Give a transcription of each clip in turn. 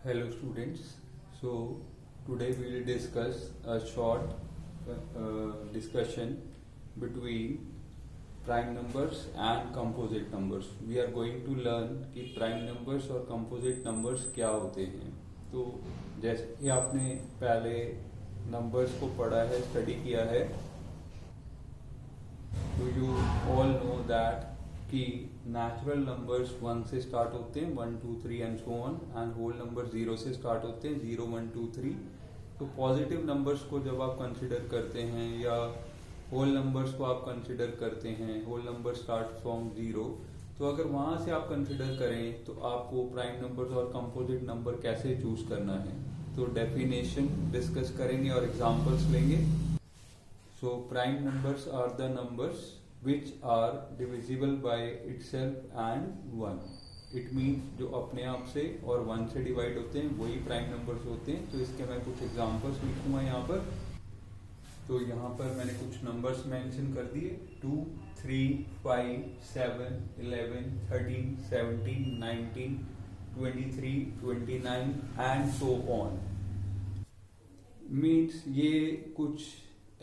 Hello students. So today we will discuss a short discussion between prime numbers and composite numbers. We are going to learn कि prime numbers और composite numbers क्या होते हैं. तो जैसे कि आपने पहले numbers को पढ़ा है, स्टडी किया है, तो you all know that कि नेचुरल नंबर्स 1 से स्टार्ट होते हैं, 1 2 3 and so on, and whole number 0 से स्टार्ट होते हैं, 0 1 2 3. तो पॉजिटिव नंबर्स को जब आप कंसिडर करते हैं या होल नंबर्स को आप कंसिडर करते हैं, होल नंबर स्टार्ट फ्रॉम 0, तो अगर वहां से आप कंसिडर करें तो आपको प्राइम नंबर्स और कंपोजिट नंबर कैसे चूज करना है, तो डेफिनेशन डिस्कस करेंगे और एग्जांपल्स लेंगे. So prime numbers are the numbers which are divisible by itself and 1. It means जो अपने आप से और 1 से डिवाइड होते हैं वही प्राइम नंबर्स होते हैं. तो इसके मैं कुछ एग्जांपल्स लिखूंगा यहाँ पर. तो यहाँ पर मैंने कुछ नंबर्स मेंशन कर दिए: 2 3 5 7 11 13 17 19 23 29 एंड सो ऑन. मीन्स ये कुछ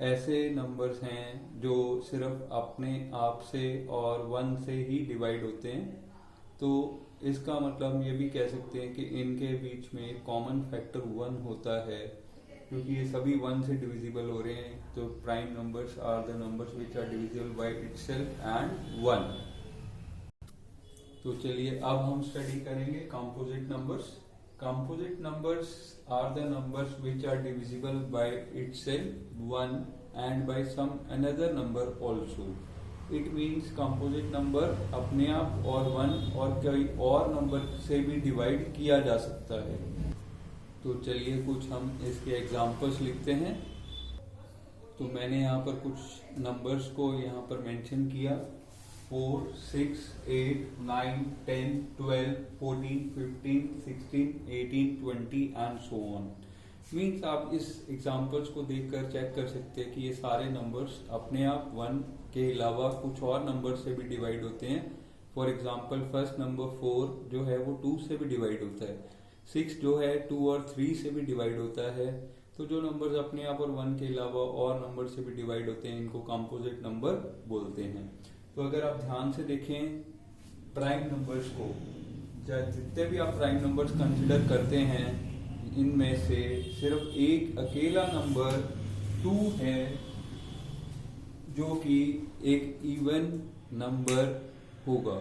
ऐसे नंबर्स हैं जो सिर्फ अपने आप से और 1 से ही डिवाइड होते हैं. तो इसका मतलब हम ये भी कह सकते हैं कि इनके बीच में कॉमन फैक्टर 1 होता है, क्योंकि ये सभी 1 से डिविजिबल हो रहे हैं. तो prime numbers are the numbers which are divisible by itself and 1. तो चलिए अब हम स्टडी करेंगे composite numbers. Composite numbers are the numbers which are divisible by itself, 1, and by some another number also. It means composite number अपने आप और 1 और कई और नंबर से भी डिवाइड किया जा सकता है. तो चलिए कुछ हम इसके एग्जांपल्स लिखते हैं. तो मैंने यहाँ पर कुछ नंबर्स को यहाँ पर मेंशन किया: 4 6 8 9 10 12 14 15 16 18 20 एंड सो ऑन. मीन्स आप इस एग्जांपल्स को देखकर चेक कर सकते हैं कि ये सारे नंबर्स अपने आप 1 के अलावा कुछ और नंबर से भी डिवाइड होते हैं. फॉर एग्जांपल फर्स्ट नंबर 4 जो है वो 2 से भी डिवाइड होता है. 6 जो है 2 और 3 से भी डिवाइड होता है. तो जो नंबर्स अपने आप और 1 के अलावा और नंबर से भी डिवाइड होते हैं इनको कंपोजिट नंबर बोलते हैं. तो अगर आप ध्यान से देखें प्राइम नंबर्स को, जितने भी आप प्राइम नंबर्स कंसिडर करते हैं इनमें से सिर्फ एक अकेला नंबर 2 है जो कि एक इवन नंबर होगा.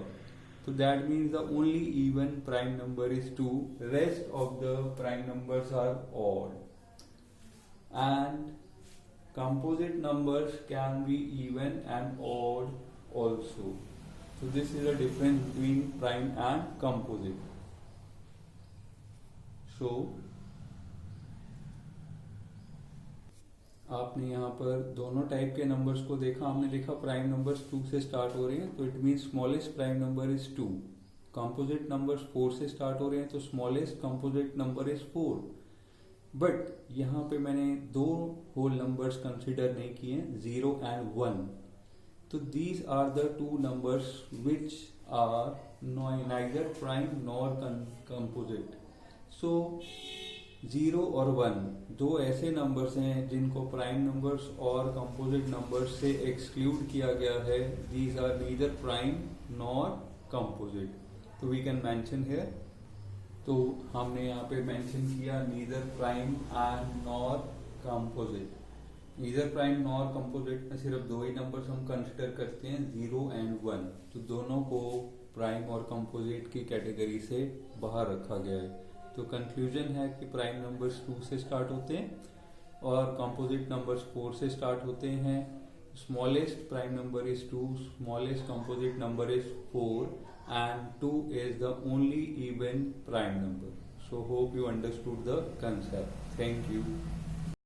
तो that means the only even prime number is 2. Rest of the prime numbers are odd. And composite numbers can be even and odd also. So this is the difference between prime and composite. So आपने यहाँ पर दोनों type के numbers को देखा. हमने देखा prime numbers 2 से स्टार्ट हो रहे हैं तो it means smallest prime number is 2. Composite numbers 4 से स्टार्ट हो रहे हैं तो smallest composite number is 4. But यहाँ पे मैंने 2 होल नंबर्स कंसिडर नहीं किए, 0 एंड 1. तो these are the 2 numbers which are neither prime nor composite. So 0 और 1 दो ऐसे नंबर्स हैं जिनको प्राइम नंबर्स और कंपोजिट नंबर्स से एक्सक्लूड किया गया है. These are neither prime nor composite. तो we can mention here. तो हमने यहाँ पे मेंशन किया neither prime and nor composite. Neither prime nor composite में सिर्फ 2 ही नंबर्स हम कंसिडर करते हैं, 0 एंड 1. तो दोनों को प्राइम और कंपोजिट की कैटेगरी से बाहर रखा गया है. तो कंक्लूजन है कि प्राइम नंबर्स 2 से स्टार्ट होते हैं और कंपोजिट नंबर्स 4 से स्टार्ट होते हैं. Smallest prime number is 2, smallest composite number is 4 and 2 is the only even prime number. So hope you understood the concept. Thank you.